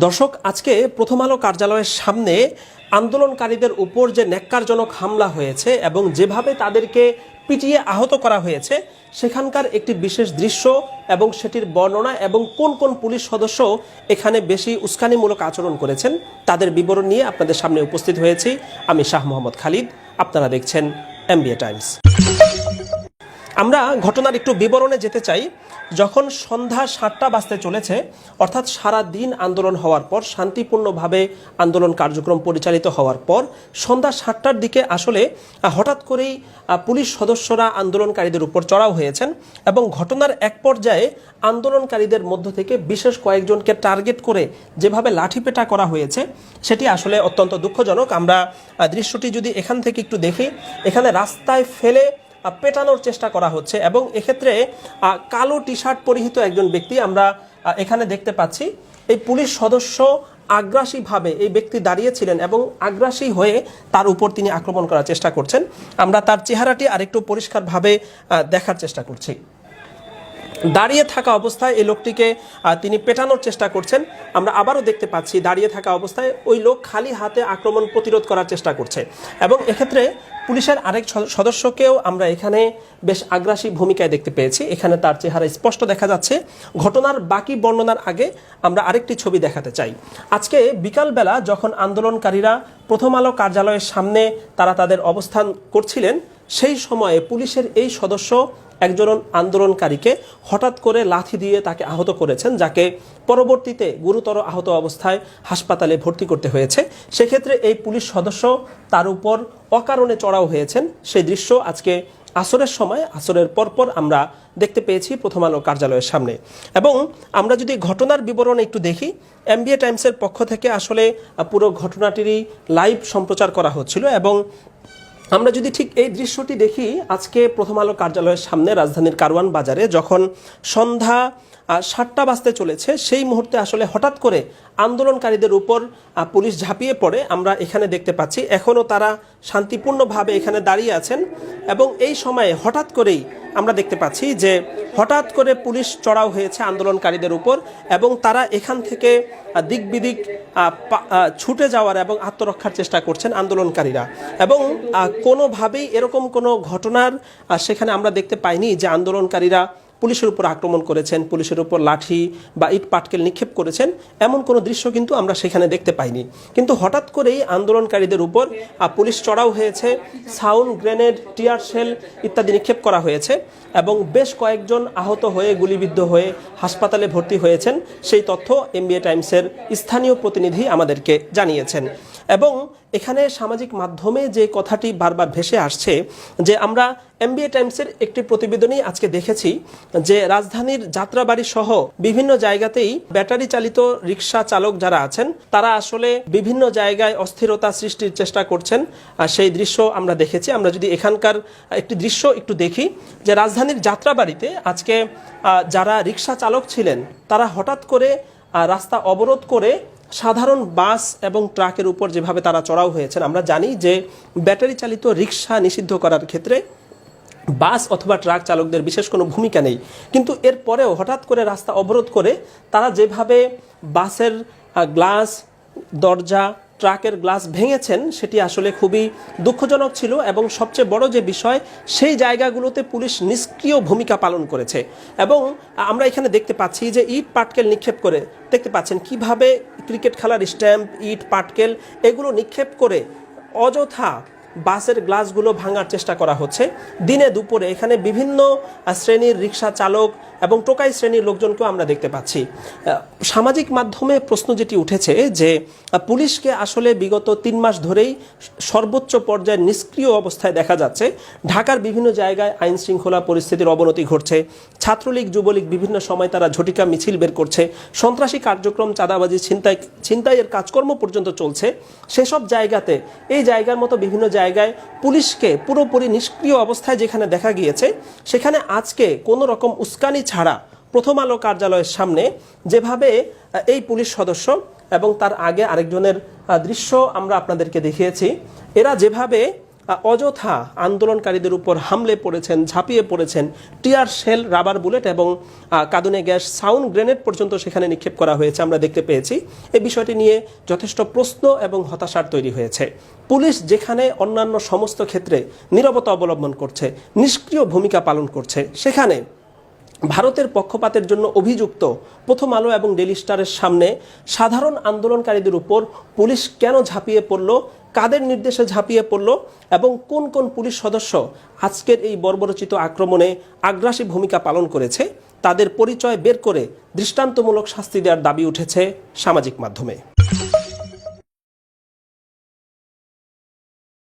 দর্শক, আজকে প্রথম আলো কার্যালয়ের সামনে আন্দোলনকারীদের উপর যে ন্যাক্কারজনক হামলা হয়েছে এবং যেভাবে তাদেরকে পিটিয়ে আহত করা হয়েছে সেখানকার একটি বিশেষ দৃশ্য এবং সেটির বর্ণনা এবং কোন কোন পুলিশ সদস্য এখানে বেশি উস্কানিমূলক আচরণ করেছেন তাদের বিবরণ নিয়ে আপনাদের সামনে উপস্থিত হয়েছি। আমি শাহ মোহাম্মদ খালিদ, আপনারা দেখছেন এমবিএ টাইমস। আমরা ঘটনার একটু বিবরণে যেতে চাই। যখন সন্ধ্যা ৭টা বাজতে চলেছে, অর্থাৎ সারা দিন আন্দোলন হওয়ার পর, শান্তিপূর্ণভাবে আন্দোলন কার্যক্রম পরিচালিত হওয়ার পর সন্ধ্যা ৭টার দিকে আসলে হঠাৎ করেই পুলিশ সদস্যরা আন্দোলনকারীদের উপর চড়াও হয়েছেন এবং ঘটনার এক পর্যায়ে আন্দোলনকারীদের মধ্য থেকে বিশেষ কয়েকজনকে টার্গেট করে যেভাবে লাঠিপেটা করা হয়েছে সেটি আসলে অত্যন্ত দুঃখজনক। আমরা দৃশ্যটি যদি এখান থেকে একটু দেখি, এখানে রাস্তায় ফেলে পেটানোর চেষ্টা করা হচ্ছে এবং এক্ষেত্রে কালো টি শার্ট পরিহিত একজন ব্যক্তি আমরা এখানে দেখতে পাচ্ছি। এই পুলিশ সদস্য আগ্রাসীভাবে এই ব্যক্তি দাঁড়িয়েছিলেন এবং আগ্রাসী হয়ে তার উপর তিনি আক্রমণ করার চেষ্টা করছেন। আমরা তার চেহারাটি আরেকটু পরিষ্কারভাবে দেখার চেষ্টা করছি। দাঁড়িয়ে থাকা অবস্থায় এই লোকটিকে তিনি পেটানোর চেষ্টা করছেন। আমরা আবারও দেখতে পাচ্ছি দাঁড়িয়ে থাকা অবস্থায় ওই লোক খালি হাতে আক্রমণ প্রতিরোধ করার চেষ্টা করছে এবং এক্ষেত্রে পুলিশের আরেক সদস্যকেও আমরা এখানে বেশ আগ্রাসী ভূমিকায় দেখতে পেয়েছি। এখানে তার চেহারা স্পষ্ট দেখা যাচ্ছে। ঘটনার বাকি বর্ণনার আগে আমরা আরেকটি ছবি দেখাতে চাই। আজকে বিকালবেলা যখন আন্দোলনকারীরা প্রথম আলো কার্যালয়ের সামনে তারা তাদের অবস্থান করছিলেন, সেই সময়ে পুলিশের এই সদস্য একজন আন্দোলনকারীকে হঠাৎ করে লাথি দিয়ে তাকে আহত করেছেন, যাকে পরবর্তীতে গুরুতর আহত অবস্থায় হাসপাতালে ভর্তি করতে হয়েছে। সেক্ষেত্রে এই পুলিশ সদস্য তার উপর অকারণে চড়াও হয়েছেন। সেই দৃশ্য আজকে আসরের সময়, আসরের পরপর আমরা দেখতে পেয়েছি প্রথম আলো কার্যালয়ের সামনে। এবং আমরা যদি ঘটনার বিবরণ একটু দেখি, এমবিএ টাইমসের পক্ষ থেকে আসলে পুরো ঘটনাটিরই লাইভ সম্প্রচার করা হচ্ছিল এবং আমরা যদি ঠিক এই দৃশ্যটি দেখি, আজকে প্রথম আলো কার্যালয়ের সামনে রাজধানীর কারওয়ান বাজারে যখন সন্ধ্যা ৭টা বাজতে চলেছে, সেই মুহূর্তে আসলে হঠাৎ করে আন্দোলনকারীদের উপর পুলিশ ঝাঁপিয়ে পড়ে। আমরা এখানে দেখতে পাচ্ছি এখনও তারা শান্তিপূর্ণভাবে এখানে দাঁড়িয়ে আছেন এবং এই সময়ে হঠাৎ করেই আমরা দেখতে পাচ্ছি যে হঠাৎ করে পুলিশ চড়াও হয়েছে আন্দোলনকারীদের উপর এবং তারা এখান থেকে দিক বিদিক ছুটে যাওয়ার এবং আত্মরক্ষার চেষ্টা করছেন আন্দোলনকারীরা। এবং কোনোভাবেই এরকম কোনো ঘটনার সেখানে আমরা দেখতে পাইনি যে আন্দোলনকারীরা পুলিশের উপর আক্রমণ করেছেন, পুলিশের উপর লাঠি বা ইট পাটকেল নিক্ষেপ করেছেন, এমন কোনো দৃশ্য কিন্তু আমরা সেখানে দেখতে পাইনি। কিন্তু হঠাৎ করেই আন্দোলনকারীদের উপর পুলিশ চড়াও হয়েছে, সাউন্ড গ্রেনেড, টিয়ার শেল ইত্যাদি নিক্ষেপ করা হয়েছে এবং বেশ কয়েকজন আহত হয়ে গুলিবিদ্ধ হয়ে হাসপাতালে ভর্তি হয়েছেন। সেই তথ্য এমবিএ টাইমসের স্থানীয় প্রতিনিধি আমাদেরকে জানিয়েছেন। এবং এখানে সামাজিক মাধ্যমে যে কথাটি বারবার ভেসে আসছে যে আমরা এমবিএ টাইমসের একটি প্রতিবেদনই আজকে দেখেছি যে রাজধানীর যাত্রাবাড়ি সহ বিভিন্ন জায়গাতেই ব্যাটারি চালিত রিক্সা চালক যারা আছেন তারা আসলে বিভিন্ন জায়গায় অস্থিরতা সৃষ্টির চেষ্টা করছেন। সেই দৃশ্য আমরা দেখেছি। আমরা যদি এখানকার একটি দৃশ্য একটু দেখি, যে রাজধানীর যাত্রাবাড়িতে আজকে যারা রিক্সা চালক ছিলেন তারা হঠাৎ করে রাস্তা অবরোধ করে সাধারণ বাস এবং ট্রাকের উপর যেভাবে তারা চড়াও হয়েছেন। আমরা জানি যে ব্যাটারি চালিত রিক্সা নিষিদ্ধ করার ক্ষেত্রে বাস অথবা ট্রাক চালকদের বিশেষ কোনো ভূমিকা নেই, কিন্তু এরপরেও হঠাৎ করে রাস্তা অবরোধ করে তারা যেভাবে বাসের গ্লাস, দরজা, ট্রাকের গ্লাস ভেঙেছেন সেটি আসলে খুবই দুঃখজনক ছিল। এবং সবচেয়ে বড় যে বিষয়, সেই জায়গাগুলোতে পুলিশ নিষ্ক্রিয় ভূমিকা পালন করেছে। এবং আমরা এখানে দেখতে পাচ্ছি যে ইট পাটকেল নিক্ষেপ করে, দেখতে পাচ্ছেন কিভাবে ক্রিকেট খেলার স্ট্যাম্প, ইট পাটকেল এগুলো নিক্ষেপ করে অযথা বাসের গ্লাসগুলো ভাঙার চেষ্টা করা হচ্ছে। দিনে দুপুরে এখানে বিভিন্ন শ্রেণীর রিক্সা চালক এবং টোকাই শ্রেণীর লোকজনকেও আমরা দেখতে পাচ্ছি। সামাজিক মাধ্যমে প্রশ্ন যেটি উঠেছে যে পুলিশকে আসলে বিগত ৩ মাস ধরেই সর্বোচ্চ পর্যায়ে নিষ্ক্রিয় অবস্থায় দেখা যাচ্ছে। ঢাকার বিভিন্ন জায়গায় আইন শৃঙ্খলা পরিস্থিতির অবনতি ঘটছে। ছাত্রলীগ, যুবলীগ বিভিন্ন সময় তারা ঝটিকা মিছিল বের করছে। সন্ত্রাসী কার্যক্রম, চাঁদাবাজি, ছিনতাইয়ের কাজকর্ম পর্যন্ত চলছে। সেসব জায়গাতে এই জায়গার মতো বিভিন্ন জায়গায় পুলিশকে পুরোপুরি নিষ্ক্রিয় অবস্থায় যেখানে দেখা গিয়েছে, সেখানে আজকে কোনো রকম উস্কানি ছাড়া প্রথম আলো কার্যালয়ের সামনে যেভাবে এই পুলিশ সদস্য এবং তার আগে আরেকজনের দৃশ্য আমরা আপনাদেরকে দেখিয়েছি, এরা যেভাবে অযথা আন্দোলনকারীদের উপর হামলে পড়েছেন, ঝাঁপিয়ে পড়েছেন, টিয়ার শেল, রাবার বুলেট এবং কাঁদুনে গ্যাস, সাউন্ড গ্রেনেড পর্যন্ত সেখানে নিক্ষেপ করা হয়েছে আমরা দেখতে পেয়েছি। এই বিষয়টি নিয়ে যথেষ্ট প্রশ্ন এবং হতাশার তৈরি হয়েছে। পুলিশ যেখানে অন্যান্য সমস্ত ক্ষেত্রে নীরবতা অবলম্বন করছে, নিষ্ক্রিয় ভূমিকা পালন করছে, সেখানে ভারতের পক্ষপাতের জন্য অভিযুক্ত প্রথম আলো এবং ডেইলি স্টারের সামনে সাধারণ আন্দোলনকারীদের উপর পুলিশ কেন ঝাঁপিয়ে পড়ল, কাদের নির্দেশে ঝাঁপিয়ে পড়ল এবং কোন কোন পুলিশ সদস্য আজকের এই বর্বরচিত আক্রমণে আগ্রাসী ভূমিকা পালন করেছে, তাদের পরিচয় বের করে দৃষ্টান্তমূলক শাস্তি দেওয়ার দাবি উঠেছে সামাজিক মাধ্যমে।